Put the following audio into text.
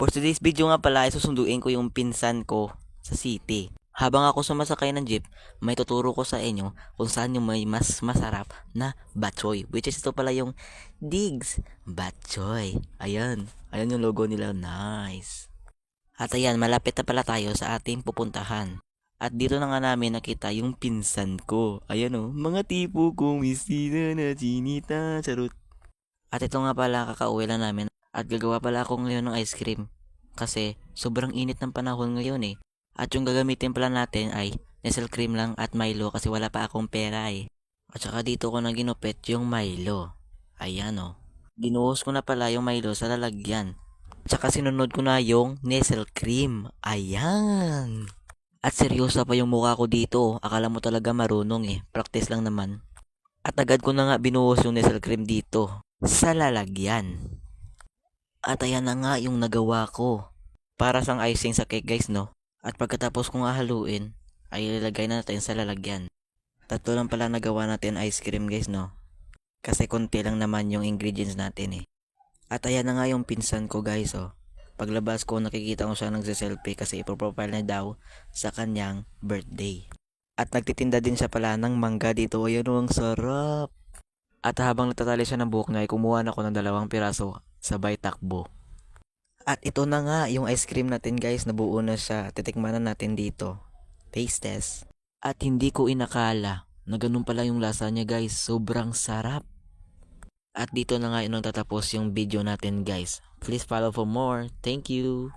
For today's video nga pala ay susunduin ko yung pinsan ko sa city. Habang ako sumasakay ng jeep, may tuturo ko sa inyo kung saan yung may mas masarap na batchoy. Which is ito pala yung Diggs Batchoy. Ayan. Ayan yung logo nila. Nice. At ayan, malapit na pala tayo sa ating pupuntahan. At dito na nga namin nakita yung pinsan ko. Ayan o, mga tipo kong misina na chinita. Charot. At ito nga pala, kakauwi lang namin. At gagawa pala ako ngayon ng ice cream. Kasi sobrang init ng panahon ngayon eh. At yung gagamitin pala natin ay Nestle cream lang at Milo kasi wala pa akong pera eh. At saka dito ko na ginupit yung Milo. Ayan o. Binuhos ko na pala yung Milo sa lalagyan. Tsaka sinunod ko na yung Nestle cream. Ayan. At seryoso pa yung mukha ko dito. Akala mo talaga marunong eh. Practice lang naman. At agad ko na nga binuhos yung Nestle cream dito sa lalagyan. At ayan na nga yung nagawa ko. Para sang icing sa cake guys no. At pagkatapos kong haluin, ay ilalagay na natin sa lalagyan. Tatlo lang pala nagawa natin ice cream guys no. Kasi konti lang naman yung ingredients natin eh. At ayan na nga yung pinsan ko guys oh. Paglabas ko nakikita ko siya nagse-selfie kasi ipoprofile na daw sa kanyang birthday. At nagtitinda din siya pala ng mangga dito. Ayan oh, ang sarap. At habang natatali siya ng buhok niya ay kumuha na ako ng 2 piraso sabay takbo. At ito na nga yung ice cream natin guys, nabuo na siya. Titikman na natin dito. Taste test. At hindi ko inakala na ganun pala yung lasa niya guys. Sobrang sarap. At dito na nga tatapos yung video natin guys. Please follow for more. Thank you.